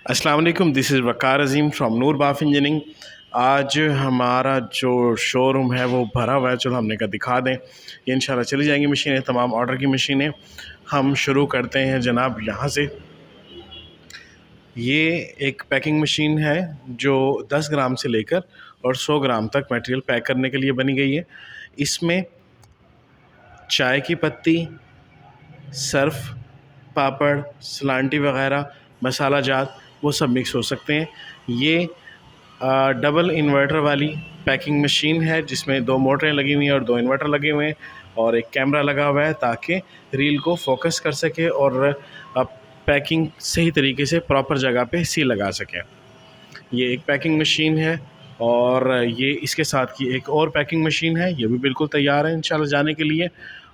अस्सलाम वालेकुम, this is Waqar Azeem from Noor Baf engineering. आज हमारा जो शोरूम है वो भरा हुआ है। चलो हमने कहा दिखा दें। ये इंशाल्लाह चली जाएंगी मशीनें, तमाम ऑर्डर की मशीनें। हम शुरू करते हैं जनाब यहाँ से। ये एक पैकिंग मशीन है जो 10 ग्राम से लेकर और 100 ग्राम तक मटेरियल पैक करने के लिए बनी गई है। इसमें चाय की पत्ती, सर्फ, पापड़, सलांटी वग़ैरह, मसाला जात वो सब मिक्स हो सकते हैं। ये डबल इन्वर्टर वाली पैकिंग मशीन है जिसमें 2 मोटरें लगी हुई हैं और 2 इन्वर्टर लगे हुए हैं और एक कैमरा लगा हुआ है ताकि रील को फोकस कर सके और पैकिंग सही तरीके से प्रॉपर जगह पे सील लगा सके। ये एक पैकिंग मशीन है और ये इसके साथ की एक और पैकिंग मशीन है, ये भी बिल्कुल तैयार है इंशाल्लाह जाने के लिए।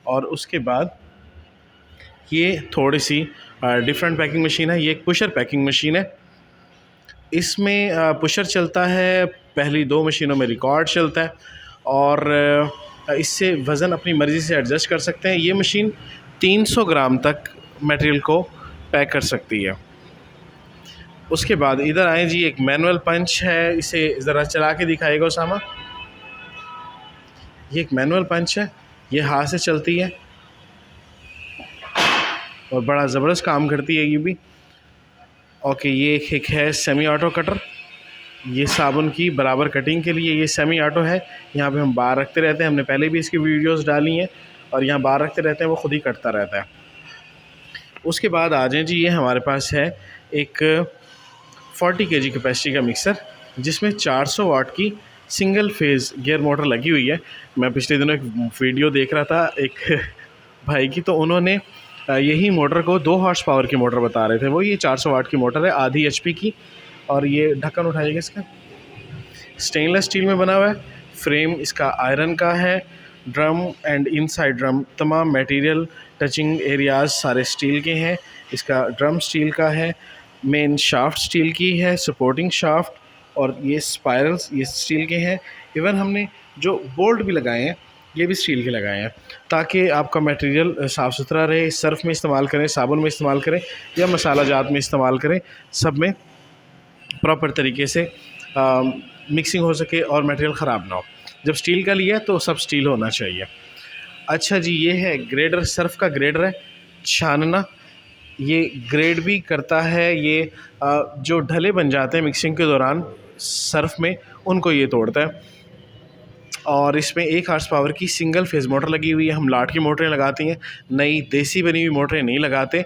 और उसके बाद ये थोड़ी सी डिफरेंट पैकिंग मशीन है। ये एक पुशर पैकिंग मशीन है। इसमें पुशर चलता है, पहली 2 मशीनों में रिकॉर्ड चलता है और इससे वज़न अपनी मर्ज़ी से एडजस्ट कर सकते हैं। ये मशीन 300 ग्राम तक मटेरियल को पैक कर सकती है। उसके बाद इधर आए जी, एक मैनुअल पंच है, इसे ज़रा चला के दिखाएगा उसामा। ये एक मैनुअल पंच है, ये हाथ से चलती है और बड़ा ज़बरदस्त काम करती है ये भी। ओके, ये एक है सेमी ऑटो कटर। ये साबुन की बराबर कटिंग के लिए ये सेमी ऑटो है। यहाँ पे हम बार रखते रहते हैं, हमने पहले भी इसकी वीडियोस डाली हैं और यहाँ बार रखते रहते हैं, वो ख़ुद ही कटता रहता है। उसके बाद आ जाएँ जी, ये हमारे पास है एक 40 kg कैपेसिटी का मिक्सर जिसमें 400 वाट की सिंगल फेज़ गियर मोटर लगी हुई है। मैं पिछले दिनों एक वीडियो देख रहा था एक भाई की, तो उन्होंने यही मोटर को 2 हॉर्स पावर की मोटर बता रहे थे। वो ये 400 वाट की मोटर है, आधी HP की। और ये ढक्कन उठाइएगा, इसका स्टेनलेस स्टील में बना हुआ है। फ्रेम इसका आयरन का है। ड्रम एंड इनसाइड ड्रम तमाम मटेरियल टचिंग एरियाज सारे स्टील के हैं। इसका ड्रम स्टील का है। मेन शाफ्ट स्टील की है, सपोर्टिंग शाफ्ट, और ये स्पायरल्स ये स्टील के हैं। इवन हमने जो बोल्ट भी लगाए हैं ये भी स्टील के लगाए हैं ताकि आपका मटेरियल साफ़ सुथरा रहे। सर्फ में इस्तेमाल करें, साबुन में इस्तेमाल करें या मसाला जात में इस्तेमाल करें, सब में प्रॉपर तरीके से मिक्सिंग हो सके और मटेरियल ख़राब ना हो। जब स्टील का लिया तो सब स्टील होना चाहिए। अच्छा जी, ये है ग्रेडर, सर्फ का ग्रेडर है, छानना। ये ग्रेड भी करता है। ये जो ढले बन जाते हैं मिक्सिंग के दौरान सर्फ में, उनको ये तोड़ता है। और इसमें 1 हॉर्स पावर की सिंगल फेज़ मोटर लगी हुई है। हम लाट की मोटरें लगाती हैं, नई देसी बनी हुई मोटरें नहीं लगाते।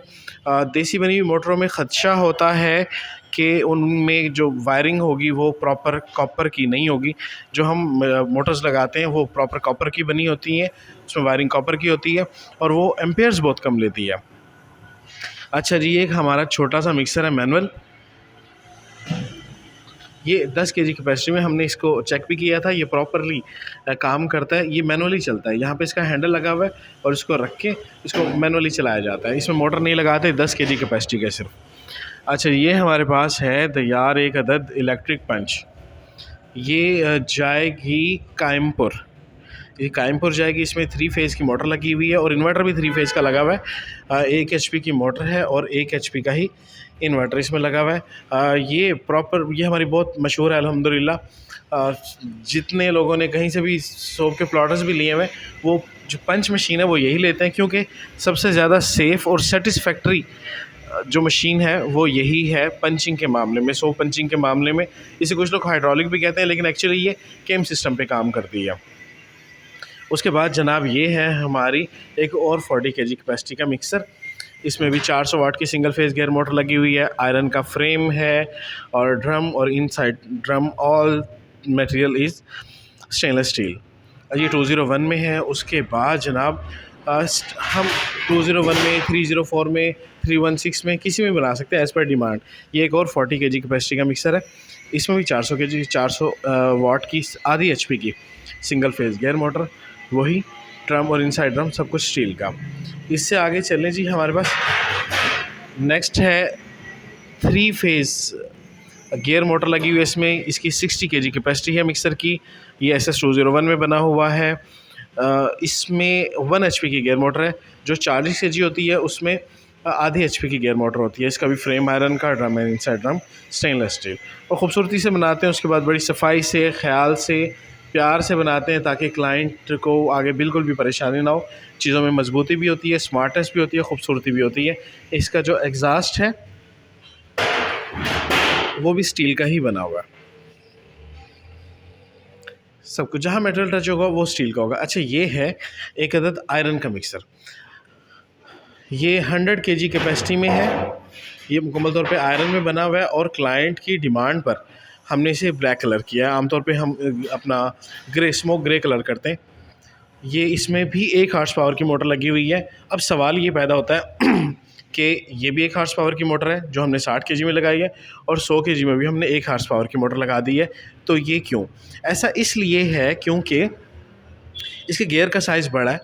देसी बनी हुई मोटरों में ख़दशा होता है कि उनमें जो वायरिंग होगी वो प्रॉपर कॉपर की नहीं होगी। जो हम मोटर्स लगाते हैं वो प्रॉपर कॉपर की बनी होती हैं, उसमें वायरिंग कॉपर की होती है और वो एम्पेयर्स बहुत कम लेती है। अच्छा जी, एक हमारा छोटा सा मिक्सर है मैनुअल। ये 10 kg कैपेसिटी में हमने इसको चेक भी किया था, ये प्रॉपरली काम करता है। ये मैनुअली चलता है, यहाँ पे इसका हैंडल लगा हुआ है और इसको रख के इसको मैनुअली चलाया जाता है। इसमें मोटर नहीं लगाते, 10 kg कैपेसिटी का सिर्फ। अच्छा, ये हमारे पास है तैयार एक अदद इलेक्ट्रिक पंच। ये जाएगी कायमपुर, ये कायमपुर जाएगी। इसमें 3 फेज़ की मोटर लगी हुई है और इन्वर्टर भी 3 फेज़ का लगा हुआ है। 1 HP की मोटर है और 1 HP का ही इन्वर्टर इसमें लगा हुआ है। ये प्रॉपर, ये हमारी बहुत मशहूर है अल्हम्दुलिल्लाह। जितने लोगों ने कहीं से भी सोप के प्लॉटर्स भी लिए हुए, वो जो पंच मशीन है वो यही लेते हैं क्योंकि सबसे ज़्यादा सेफ़ और सेटिस्फैक्ट्री जो मशीन है वो यही है पंचिंग के मामले में, सोप पंचिंग के मामले में। इसे कुछ लोग हाइड्रोलिक भी कहते हैं, लेकिन एक्चुअली ये केम सिस्टम पे काम करती है। उसके बाद जनाब ये है हमारी एक और 40 kg कैपेसिटी का मिक्सर। इसमें भी 400 वाट की सिंगल फेज़ गियर मोटर लगी हुई है। आयरन का फ्रेम है और ड्रम और inside drum all material is stainless steel. ये 201 में है। उसके बाद जनाब हम 201 में, 304 में, 316 में किसी में बना सकते हैं एज़ पर डिमांड। ये एक और 40 kg कैपेसिटी का मिक्सर है। इसमें भी 400 वाट की आधी HP की सिंगल फेज़ गियर मोटर, वही ड्रम और इनसाइड ड्रम सब कुछ स्टील का। इससे आगे चलें जी, हमारे पास नेक्स्ट है 3 फेज़ गियर मोटर लगी हुई है। इसमें इसकी 60 kg कैपेसिटी है मिक्सर की। ये SS 201 में बना हुआ है। इसमें 1 HP की गियर मोटर है। जो 40 kg होती है उसमें आधी HP की गियर मोटर होती है। इसका भी फ्रेम आयरन का, drum and inside drum stainless steel. और ख़ूबसूरती से बनाते हैं, उसके बाद बड़ी सफाई से, ख्याल से, प्यार से बनाते हैं ताकि क्लाइंट को आगे बिल्कुल भी परेशानी ना हो। चीज़ों में मजबूती भी होती है, स्मार्टनेस भी होती है, खूबसूरती भी होती है। इसका जो एग्ज़ास्ट है वो भी स्टील का ही बना हुआ है। सब कुछ जहाँ मेटल टच होगा वो स्टील का होगा। अच्छा, ये है एक अदद आयरन का मिक्सर। ये 100 kg कैपेसिटी में है। ये मुकम्मल तौर पे आयरन में बना हुआ है और क्लाइंट की डिमांड पर हमने इसे ब्लैक कलर किया है। आमतौर पे हम अपना स्मोक ग्रे कलर करते हैं। ये इसमें भी 1 हॉर्स पावर की मोटर लगी हुई है। अब सवाल ये पैदा होता है कि ये भी 1 हॉर्स पावर की मोटर है जो हमने 60 kg में लगाई है, और 100 kg में भी हमने 1 हॉर्स पावर की मोटर लगा दी है। तो ये क्यों? ऐसा इसलिए है क्योंकि इसके गियर का साइज़ बड़ा है,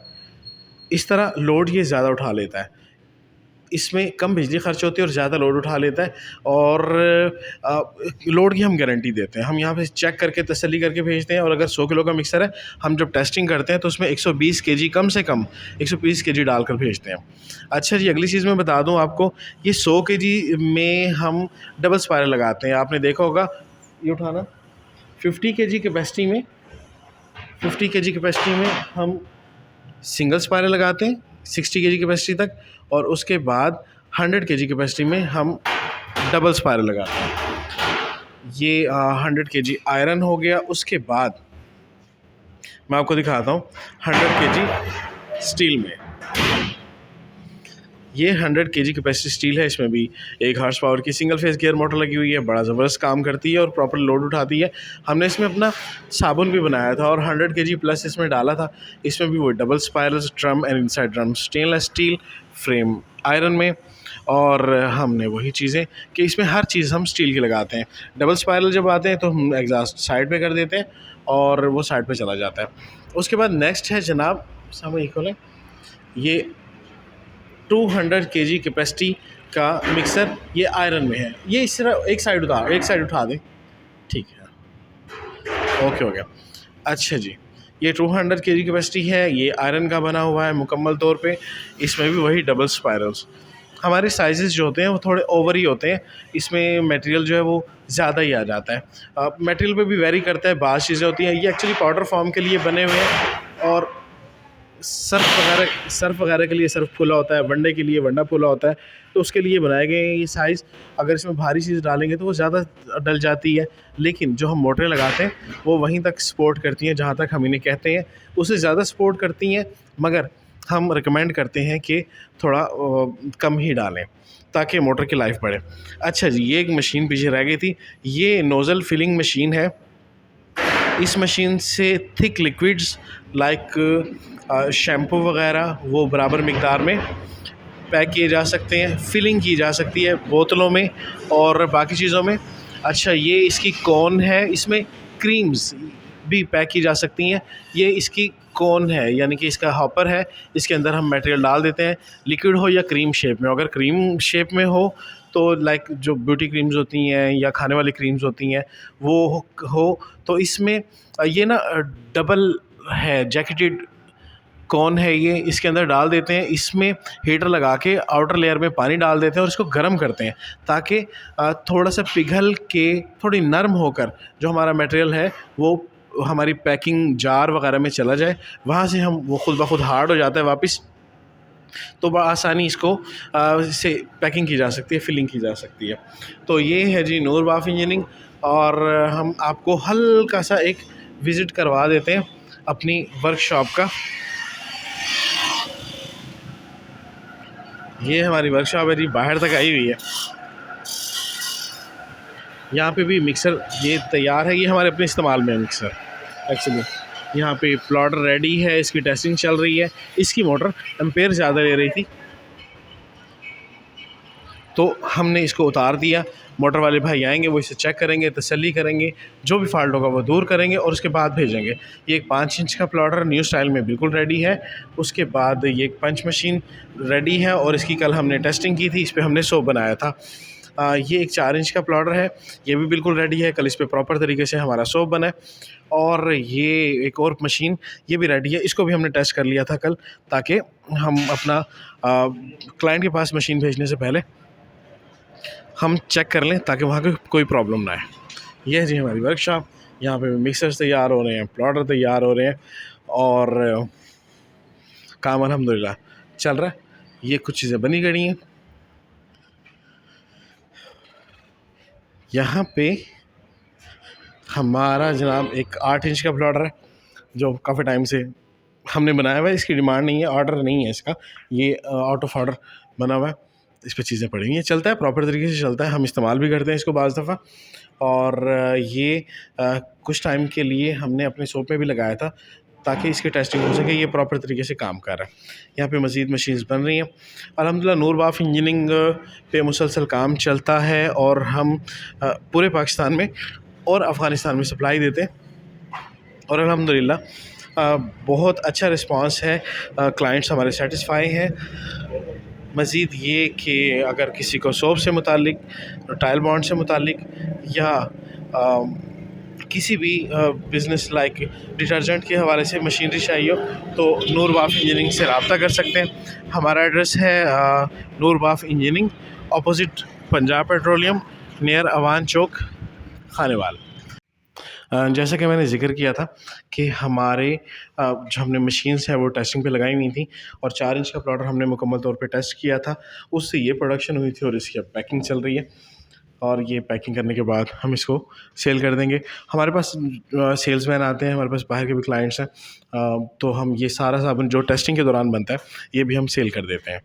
इस तरह लोड ये ज़्यादा उठा लेता है। इसमें कम बिजली खर्च होती है और ज़्यादा लोड उठा लेता है, और लोड की हम गारंटी देते हैं। हम यहाँ पे चेक करके तसल्ली करके भेजते हैं। और अगर 100 किलो का मिक्सर है, हम जब टेस्टिंग करते हैं तो उसमें 120 kg, कम से कम 120 kg डालकर भेजते हैं। अच्छा जी, अगली चीज़ मैं बता दूँ आपको, ये 100 kg में हम डबल स्पायरल लगाते हैं। आपने देखा होगा, ये उठाना 50 kg कैपेसिटी में, 50 kg कैपेसिटी में हम सिंगल स्पायरल लगाते हैं 60 kg कैपेसिटी तक, और उसके बाद 100 kg कैपेसिटी में हम डबल स्पायरल लगाते हैं। ये 100 kg आयरन हो गया। उसके बाद मैं आपको दिखाता हूँ 100 kg स्टील में। ये 100 kg कैपेसिटी स्टील है। इसमें भी 1 हॉर्स पावर की सिंगल फेस गियर मोटर लगी हुई है। बड़ा ज़बरदस्त काम करती है और प्रॉपर लोड उठाती है। हमने इसमें अपना साबुन भी बनाया था और 100 kg प्लस इसमें डाला था। इसमें भी वो double spirals, drum and inside drum stainless steel, frame iron में। और हमने वही चीज़ें कि इसमें हर चीज़ हम स्टील की लगाते हैं। डबल स्पायरल जब आते हैं तो हम एग्जॉस्ट साइड पे कर देते हैं और वो साइड पे चला जाता है। उसके बाद नेक्स्ट है जनाब, सामने इक्वल है, ये 200 kg कैपेसिटी का मिक्सर। ये आयरन में है। ये इस तरह एक साइड उठा दें, ठीक है, ओके हो गया। अच्छा जी, ये 200 kg कैपेसिटी है। ये आयरन का बना हुआ है मुकम्मल तौर पे। इसमें भी वही डबल स्पायरल्स। हमारे साइज़ेस जो होते हैं वो थोड़े ओवर ही होते हैं। इसमें मटेरियल जो है वो ज़्यादा ही आ जाता है। मटेरियल पे भी वेरी करता है। बाज़ चीज़ें होती हैं, ये एक्चुअली पाउडर फॉर्म के लिए बने हुए हैं, और सर्फ वगैरह के लिए सर्फ फुला होता है, वनडे के लिए वनडा फुला होता है, तो उसके लिए बनाए गए हैं ये साइज़। अगर इसमें भारी चीज़ डालेंगे तो वो ज़्यादा डल जाती है, लेकिन जो हम मोटरें लगाते हैं वो वहीं तक सपोर्ट करती हैं जहाँ तक हम इन्हें कहते हैं, उससे ज़्यादा सपोर्ट करती हैं। मगर हम रिकमेंड करते हैं कि थोड़ा कम ही डालें ताकि मोटर की लाइफ बढ़े। अच्छा जी, ये एक मशीन पीछे रह गई थी। ये नोज़ल फिलिंग मशीन है। इस मशीन से थिक लिक्विड्स लाइक शैम्पू वगैरह वो बराबर मिक़दार में पैक किए जा सकते हैं, फिलिंग की जा सकती है बोतलों में और बाकी चीज़ों में। अच्छा, ये इसकी कोन है, इसमें क्रीम्स भी पैक की जा सकती हैं। ये इसकी कोन है, यानी कि इसका हॉपर है, इसके अंदर हम मटेरियल डाल देते हैं, लिक्विड हो या क्रीम शेप में। अगर क्रीम शेप में हो तो लाइक जो ब्यूटी क्रीम्स होती हैं या खाने वाली क्रीम्स होती हैं वो हो तो इसमें ये ना डबल है, जैकेटेड कौन है ये, इसके अंदर डाल देते हैं। इसमें हीटर लगा के आउटर लेयर में पानी डाल देते हैं और इसको गर्म करते हैं ताकि थोड़ा सा पिघल के थोड़ी नरम होकर जो हमारा मटेरियल है वो हमारी पैकिंग जार वगैरह में चला जाए। वहाँ से हम वो खुद ब खुद हार्ड हो जाता है वापस, तो बआसानी इसको से पैकिंग की जा सकती है, फिलिंग की जा सकती है। तो ये है जी नूर बाफ इंजीनियरिंग, और हम आपको हल्का सा एक विज़िट करवा देते हैं अपनी वर्कशॉप का। ये हमारी वर्कशॉप है जी, बाहर तक आई हुई है। यहाँ पे भी मिक्सर ये तैयार है, ये हमारे अपने इस्तेमाल में है मिक्सर। एक्चुअली यहाँ पे प्लॉटर रेडी है, इसकी टेस्टिंग चल रही है। इसकी मोटर एम्पेयर ज़्यादा ले रही थी तो हमने इसको उतार दिया। मोटर वाले भाई आएंगे, वो इसे चेक करेंगे, तसल्ली करेंगे, जो भी फॉल्ट होगा वो दूर करेंगे और उसके बाद भेजेंगे। ये एक 5 इंच का प्लॉटर न्यू स्टाइल में बिल्कुल रेडी है। उसके बाद ये एक पंच मशीन रेडी है और इसकी कल हमने टेस्टिंग की थी, इस पर हमने 100 बनाया था। ये एक 4 इंच का प्लॉटर है, ये भी बिल्कुल रेडी है। कल इस पे प्रॉपर तरीके से हमारा सोप बना है। और ये एक और मशीन, ये भी रेडी है, इसको भी हमने टेस्ट कर लिया था कल, ताकि हम अपना क्लाइंट के पास मशीन भेजने से पहले हम चेक कर लें, ताकि वहाँ पे कोई प्रॉब्लम ना आए। ये है जी हमारी वर्कशॉप। यहाँ पे मिक्सर्स तैयार हो रहे हैं, प्लॉटर तैयार हो रहे हैं, और काम अल्हम्दुलिल्लाह चल रहा है। ये कुछ चीज़ें बनी गई हैं। यहाँ पे हमारा जनाब एक 8 इंच का प्लॉटर है, जो काफ़ी टाइम से हमने बनाया हुआ है। इसकी डिमांड नहीं है, ऑर्डर नहीं है इसका, ये आउट ऑफ ऑर्डर बना हुआ है। इस पे चीज़ें पड़ी हैं, चलता है प्रॉपर तरीके से चलता है। हम इस्तेमाल भी करते हैं इसको बाज़ दफ़ा। और ये कुछ टाइम के लिए हमने अपने सोप में भी लगाया था, ताकि इसकी टेस्टिंग हो सके ये प्रॉपर तरीके से काम कर रहा है। यहाँ पे मज़ीद मशीन्स बन रही हैं अल्हम्दुलिल्लाह। नूरबाफ इंजीनियरिंग पे मुसलसल काम चलता है, और हम पूरे पाकिस्तान में और अफ़गानिस्तान में सप्लाई देते हैं, और अल्हम्दुलिल्लाह बहुत अच्छा रिस्पांस है। क्लाइंट्स हमारे सेटिस्फाई हैं। मज़ीद ये कि अगर किसी को सोप से मुतालिक, टाइल बॉन्ड से मुतालिक, या किसी भी बिज़नेस लाइक डिटर्जेंट के हवाले से मशीनरी चाहिए हो, तो नूरबाफ इंजीनियरिंग से रब्ता कर सकते हैं। हमारा एड्रेस है Noorbaf engineering, opposite Punjab Petroleum, near Awan Chowk, Khanewal. जैसा कि मैंने ज़िक्र किया था कि हमारे जो हमने मशीन्स हैं वो टेस्टिंग पे लगाई हुई थी, और 4 इंच का प्लॉटर हमने मुकम्मल तौर पे टेस्ट किया था। उससे ये प्रोडक्शन हुई थी, और इसकी अब पैकिंग चल रही है, और ये पैकिंग करने के बाद हम इसको सेल कर देंगे। हमारे पास सेल्समैन आते हैं, हमारे पास बाहर के भी क्लाइंट्स हैं, तो हम ये सारा साबुन जो टेस्टिंग के दौरान बनता है, ये भी हम सेल कर देते हैं।